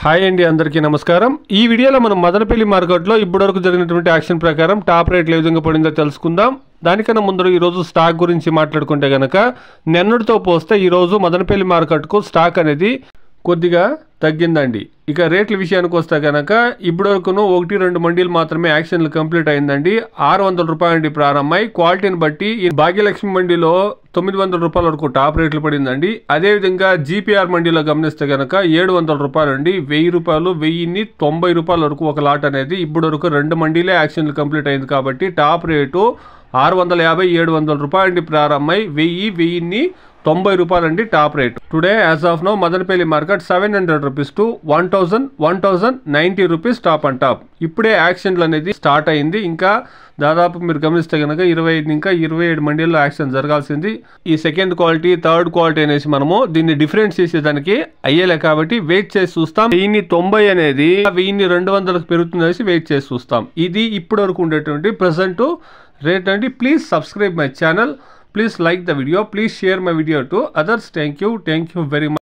Hi అండి, అందరికీ నమస్కారం. ఈ వీడియోలో మనం మదనపల్లి మార్కెట్లో ఇప్పటివరకు జరిగినటువంటి యాక్షన్ ప్రకారం టాప్ రేట్లు ఏ విధంగా పడిందో తెలుసుకుందాం. దానికన్నా ముందు ఈరోజు స్టాక్ గురించి మాట్లాడుకుంటే కనుక నిన్నటితో పోస్తే ఈరోజు మదనపల్లి మార్కెట్కు స్టాక్ అనేది కొద్దిగా తగ్గిందండి. ఇక రేట్ల విషయానికి వస్తే కనుక ఇప్పటివరకును 1-2 మండీలు మాత్రమే యాక్షన్లు కంప్లీట్ అయిందండి. 600 రూపాయలండి ప్రారంభమై క్వాలిటీని బట్టి ఈ భాగ్యలక్ష్మి మండీలో 900 రూపాయల వరకు టాప్ రేట్లు పడిందండి. అదేవిధంగా జీపీఆర్ మండీలో గమనిస్తే కనుక 700 రూపాయలు అండి. 1000 రూపాయలు 1090 రూపాయల వరకు ఒక లాట్ అనేది ఇప్పటివరకు 2 మండీలే యాక్షన్లు కంప్లీట్ అయింది. కాబట్టి టాప్ రేటు 650-700 రూపాయలండి ప్రారంభమై 1090 రూపాయలండి top rate. Today as of now Madanapalle market 700 rupees to 1090 rupees top and top. ఇప్పుడే యాక్షన్లు అనేది స్టార్ట్ అయింది. ఇంకా దాదాపు మీరు గమనిస్తే కనుక 27 మండీల్లో యాక్షన్ జరగాల్సింది. ఈ సెకండ్ క్వాలిటీ థర్డ్ క్వాలిటీ అనేసి మనము దీన్ని డిఫరెన్స్ చేసేదానికి అయ్యేలే కాబట్టి వెయిట్ చేసి చూస్తాం. 1090 అనేది 1200 పెరుగుతుందనేసి వెయిట్ చేసి చూస్తాం. ఇది ఇప్పటి వరకు ఉండేటువంటి ప్రెసెంట్ రేట్ అండి. Please subscribe my channel. Please like the video. Please share my video to others. Thank you very much.